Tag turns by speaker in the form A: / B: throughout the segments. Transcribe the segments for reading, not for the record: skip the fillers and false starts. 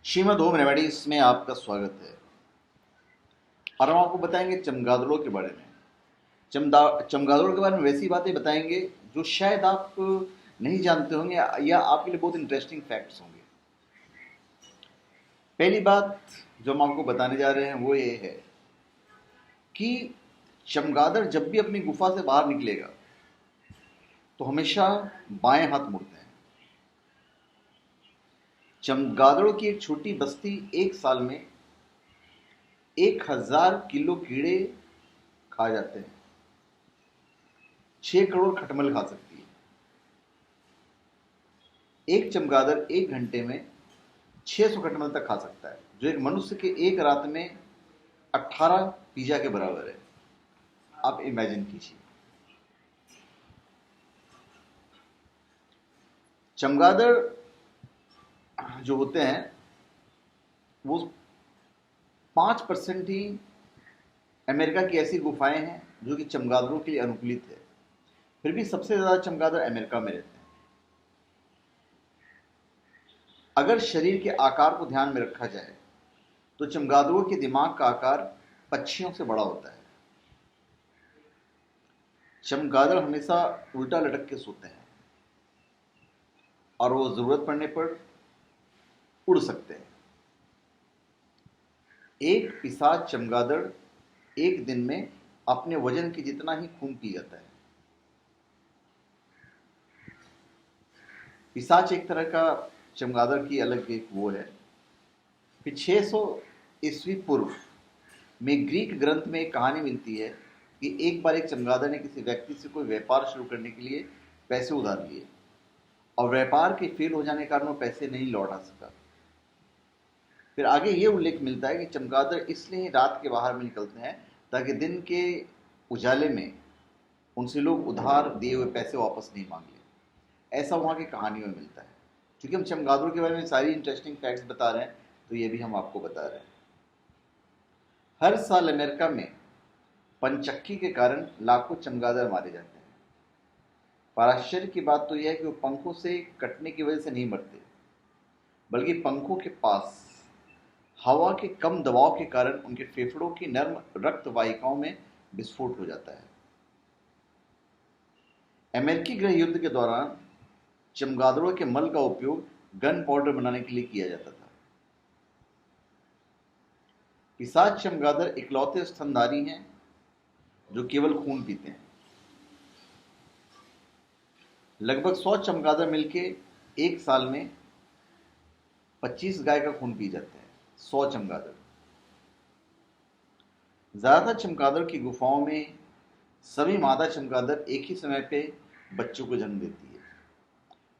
A: Shrimad home remedies में आपका स्वागत है। और हम आपको बताएंगे चमगादड़ों के बारे में। चमगादड़ों के बारे में वैसी बातें बताएंगे जो शायद आप नहीं जानते होंगे या आपके लिए बहुत इंटरेस्टिंग फैक्ट्स होंगे। पहली बात जो हम आपको बताने जा रहे हैं वो ये है कि चमगादड़ जब भी अपनी गुफा से बाहर निकलेगा तो हमेशा बाएं हाथ मुड़ते हैं। चमगादड़ों की एक छोटी बस्ती एक साल में 1000 किलो कीड़े खा जाते हैं। 6 करोड़ खटमल खा सकती है। एक चमगादड़ एक घंटे में 600 खटमल तक खा सकता है, जो एक मनुष्य के एक रात में 18 पिज्जा के बराबर है। आप इमेजिन कीजिए। चमगादड़ जो होते हैं वो 5% ही अमेरिका की ऐसी गुफाएं हैं जो कि चमगादड़ों के लिए अनुकूलित है। फिर भी सबसे ज्यादा चमगादड़ अमेरिका में रहते हैं। अगर शरीर के आकार को ध्यान में रखा जाए तो चमगादड़ों के दिमाग का आकार पक्षियों से बड़ा होता है। चमगादड़ हमेशा उल्टा लटक के सोते हैं और वो जरूरत पड़ने पर उड़ सकते हैं। एक पिशाच चमगादड़ एक दिन में अपने वजन के जितना ही खून पी जाता है। पिशाच एक तरह का चमगादड़ की अलग एक वो है। फिर 600 ईस्वी पूर्व में ग्रीक ग्रंथ में एक कहानी मिलती है कि एक बार एक चमगादड़ ने किसी व्यक्ति से कोई व्यापार शुरू करने के लिए पैसे उधार लिए और व्यापार के फेल हो जाने के कारण वो पैसे नहीं लौटा सका। फिर आगे ये उल्लेख मिलता है कि चमगादड़ इसलिए ही रात के बाहर में निकलते हैं ताकि दिन के उजाले में उनसे लोग उधार दिए हुए पैसे वापस नहीं मांग लें। ऐसा वहाँ की कहानियों में मिलता है। क्योंकि हम चमगादड़ों के बारे में सारी इंटरेस्टिंग फैक्ट्स बता रहे हैं तो ये भी हम आपको बता रहे हैं। हर साल अमेरिका में पंचक्की के कारण लाखों चमगादड़ मारे जाते हैं। पर आश्चर्य की बात तो यह है कि वो पंखों से कटने की वजह से नहीं मरते, बल्कि पंखों के पास हवा के कम दबाव के कारण उनके फेफड़ों की नर्म रक्त वाहिकाओं में विस्फोट हो जाता है। अमेरिकी गृह युद्ध के दौरान चमगादड़ों के मल का उपयोग गन पाउडर बनाने के लिए किया जाता था। पिशाच चमगादड़ इकलौते स्तनधारी हैं जो केवल खून पीते हैं। लगभग 100 चमगादड़ मिलके एक साल में 25 गाय का खून पी जाते हैं। 100 चमगादड़। ज्यादातर चमगादड़ की गुफाओं में सभी मादा चमगादड़ एक ही समय पे बच्चों को जन्म देती है।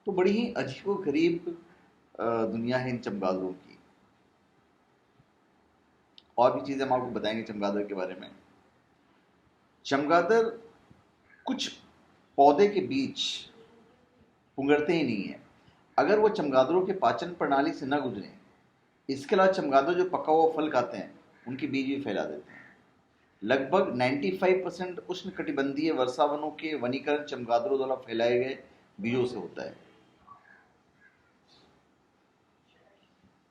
A: तो बड़ी ही अजीबोगरीब दुनिया है इन चमगादड़ों की। और भी चीजें हम आपको बताएंगे चमगादड़ के बारे में। चमगादड़ कुछ पौधे के बीच पुंगरते ही नहीं है अगर वो चमगादड़ों के पाचन प्रणाली से न गुजरे। इसके अलावा चमगादड़ जो पका हुआ फल खाते हैं उनके बीज भी फैला देते हैं। लगभग 95% उष्णकटिबंधीय वर्षावनों के वनीकरण चमगादड़ों द्वारा फैलाए गए बीजों से होता है।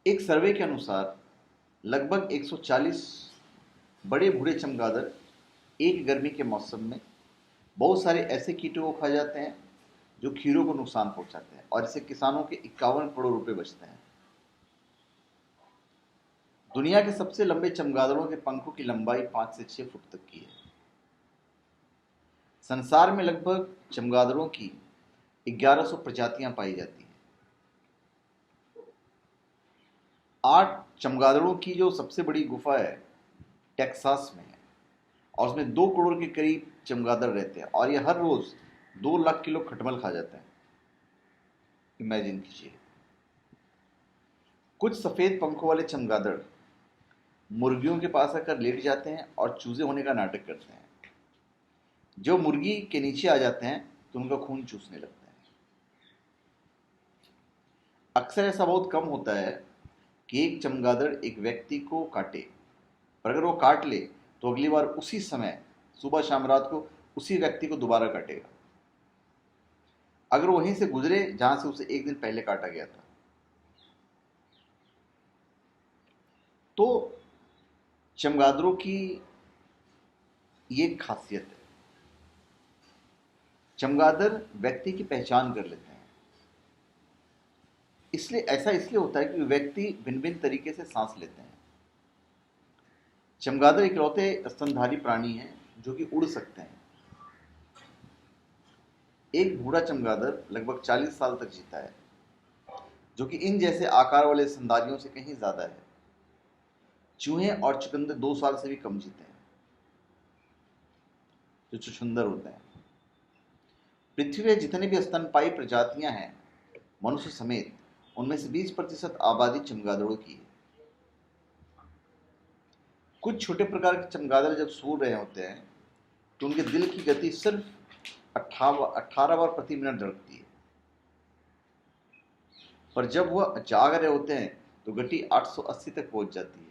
A: एक सर्वे के अनुसार लगभग 140 बड़े बूढ़े चमगादड़ एक गर्मी के मौसम में बहुत सारे ऐसे कीटों को खा जाते हैं जो खीरों को नुकसान पहुंचाते हैं, और इससे किसानों के 51 करोड़ रुपए बचते हैं। दुनिया के सबसे लंबे चमगादड़ों के पंखों की लंबाई 5 से 6 फुट तक की है। संसार में लगभग चमगादड़ों की 1100 प्रजातियां पाई जाती हैं। 8 चमगादड़ों की जो सबसे बड़ी गुफा है टेक्सास में है, और उसमें 2 करोड़ के करीब चमगादड़ रहते हैं, और ये हर रोज 2 लाख किलो खटमल खा जाते हैं। इमेजिन कीजिए। कुछ सफेद पंखों वाले चमगादड़ मुर्गियों के पास आकर लेट जाते हैं और चूजे होने का नाटक करते हैं। जो मुर्गी के नीचे आ जाते हैं तो उनका खून चूसने लगता है। अक्सर ऐसा बहुत कम होता है कि एक चमगादड़ एक व्यक्ति को काटे, पर अगर वो काट ले तो अगली बार उसी समय सुबह शाम रात को उसी व्यक्ति को दोबारा काटेगा, अगर वहीं से गुजरे जहां से उसे एक दिन पहले काटा गया था। तो चमगादड़ों की ये खासियत है, चमगादड़ व्यक्ति की पहचान कर लेते हैं। इसलिए होता है कि व्यक्ति भिन्न भिन्न तरीके से सांस लेते हैं। चमगादड़ इकलौते स्तनधारी प्राणी हैं जो कि उड़ सकते हैं। एक बूढ़ा चमगादड़ लगभग 40 साल तक जीता है, जो कि इन जैसे आकार वाले स्तनधारियों से कहीं ज्यादा है। चूहे और चुकंदर 2 साल से भी कम जीते हैं, जो चुछुंदर होते हैं। पृथ्वी में जितने भी स्तनपायी प्रजातियां हैं, मनुष्य समेत, उनमें से 20% आबादी चमगादड़ों की है। कुछ छोटे प्रकार के चमगादड़ जब सो रहे होते हैं तो उनके दिल की गति सिर्फ 18 बार प्रति मिनट धड़कती है, पर जब वह जाग रहे होते हैं तो गति 880 तक पहुंच जाती है।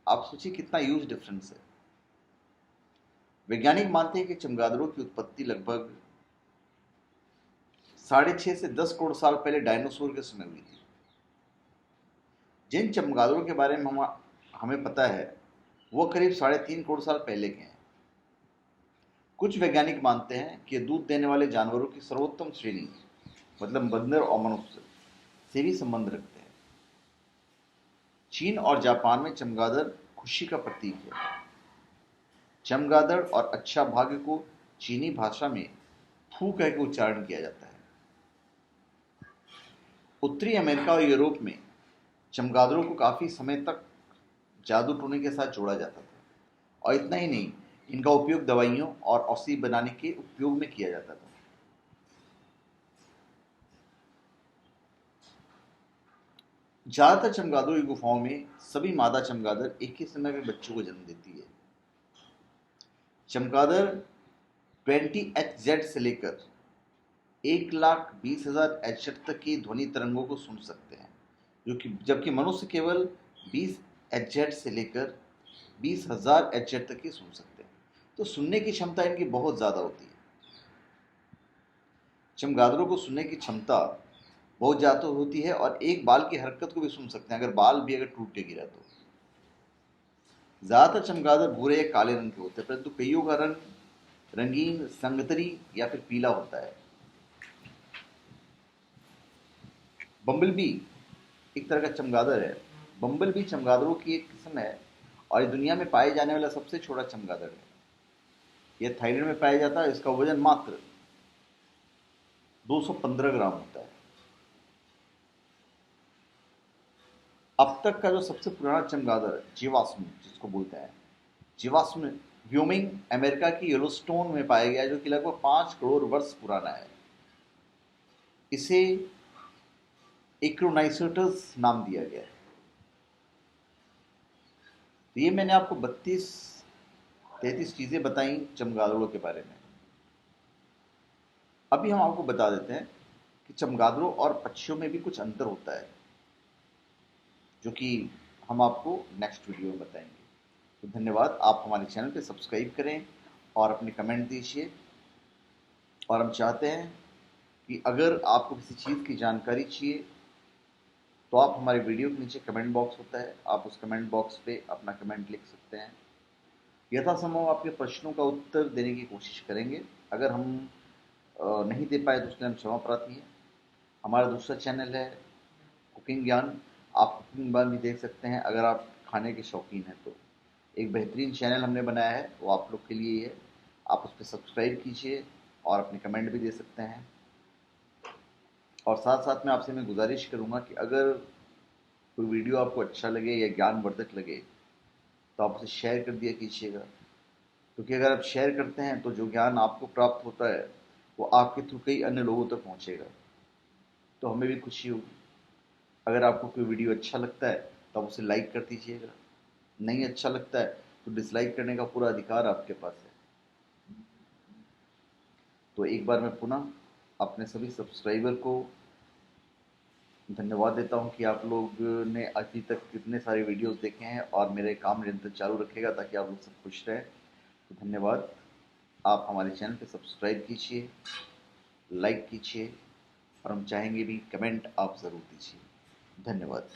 A: आप सोचिए कितना ह्यूज डिफरेंस है। वैज्ञानिक मानते हैं कि चमगादड़ों की उत्पत्ति लगभग 6.5 से 10 करोड़ साल पहले डायनासोर के समय हुई थी। जिन चमगादड़ों के बारे में हमें पता है वो करीब 3.5 करोड़ साल पहले के हैं। कुछ वैज्ञानिक मानते हैं कि दूध देने वाले जानवरों की सर्वोत्तम श्रेणी, मतलब बंदर और मनुष्य, से भी संबंध रखते हैं। चीन और जापान में चमगादड़ खुशी का प्रतीक है। चमगादड़ और अच्छा भाग्य को चीनी भाषा में फू कह के उच्चारण किया जाता है। उत्तरी अमेरिका और यूरोप में चमगादड़ों को काफी समय तक जादू टोने के साथ जोड़ा जाता था, और इतना ही नहीं, इनका उपयोग दवाइयों और औषधि बनाने के उपयोग में किया जाता था। ज्यादातर चमगादड़ों की गुफाओं में सभी मादा चमगादड़ एक ही समय में बच्चों को जन्म देती है। चमगादड़ 20 Hz से लेकर 1,20,000 Hz तक की ध्वनि तरंगों को सुन सकते हैं, जबकि मनुष्य केवल 20 Hz से लेकर 20,000 Hz तक ही सुन सकते हैं। तो सुनने की क्षमता इनकी बहुत ज्यादा होती है। चमगादड़ों को सुनने की क्षमता बहुत ज्यादा होती है और एक बाल की हरकत को भी सुन सकते हैं, अगर बाल भी अगर टूट के गिरा तो। ज्यादातर चमगादड़ भूरे या काले रंग के होते हैं, परंतु कईयों का रंग रंगीन, संगतरी या फिर पीला होता है। बम्बलबी एक तरह का चमगादड़ है। बम्बलबी चमगादड़ों की एक किस्म है और ये दुनिया में पाए जाने वाला सबसे छोटा चमगादड़ है। यह थाईलैंड में पाया जाता है। इसका वजन मात्र 215 ग्राम होता है। अब तक का जो सबसे पुराना चमगादड़ जीवाश्म जिसको बोलते हैं, जीवाश्म व्योमिंग अमेरिका की येलोस्टोन में पाया गया, जो कि लगभग 5 करोड़ वर्ष पुराना है। इसे एक्रोनाइसोटस नाम दिया गया है। तो ये मैंने आपको 32-33 चीजें बताई चमगादड़ों के बारे में। अभी हम आपको बता देते हैं कि चमगादड़ों और पक्षियों में भी कुछ अंतर होता है, जो कि हम आपको नेक्स्ट वीडियो में बताएंगे। तो धन्यवाद। आप हमारे चैनल पे सब्सक्राइब करें और अपने कमेंट दीजिए। और हम चाहते हैं कि अगर आपको किसी चीज़ की जानकारी चाहिए तो आप हमारे वीडियो के नीचे कमेंट बॉक्स होता है, आप उस कमेंट बॉक्स पे अपना कमेंट लिख सकते हैं। यथासंभव आपके प्रश्नों का उत्तर देने की कोशिश करेंगे। अगर हम नहीं दे पाए तो उसके लिए हम क्षमा प्रार्थी हैं। हमारा दूसरा चैनल है कुकिंग ज्ञान। आप कुकिंग ज्ञान भी देख सकते हैं अगर आप खाने के शौकीन हैं तो। एक बेहतरीन चैनल हमने बनाया है, वो आप लोग के लिए है। आप उस पर सब्सक्राइब कीजिए और अपने कमेंट भी दे सकते हैं। और साथ साथ में आपसे मैं गुजारिश करूँगा कि अगर कोई वीडियो आपको अच्छा लगे या ज्ञानवर्धक लगे तो आप उसे शेयर कर दिया कीजिएगा, क्योंकि अगर आप शेयर करते हैं तो जो ज्ञान आपको प्राप्त होता है वो आपके थ्रू कई अन्य लोगों तक पहुँचेगा, तो हमें भी खुशी होगी। अगर आपको कोई वीडियो अच्छा लगता है तो आप उसे लाइक कर दीजिएगा, नहीं अच्छा लगता है तो डिसलाइक करने का पूरा अधिकार आपके पास है। तो एक बार मैं पुनः अपने सभी सब्सक्राइबर को धन्यवाद देता हूं कि आप लोग ने अभी तक कितने सारे वीडियोस देखे हैं और मेरे काम निरंतर चालू रखेगा ताकि आप लोग सब खुश रहें। तो धन्यवाद। आप हमारे चैनल पे सब्सक्राइब कीजिए, लाइक कीजिए और हम चाहेंगे भी कमेंट आप ज़रूर दीजिए। धन्यवाद।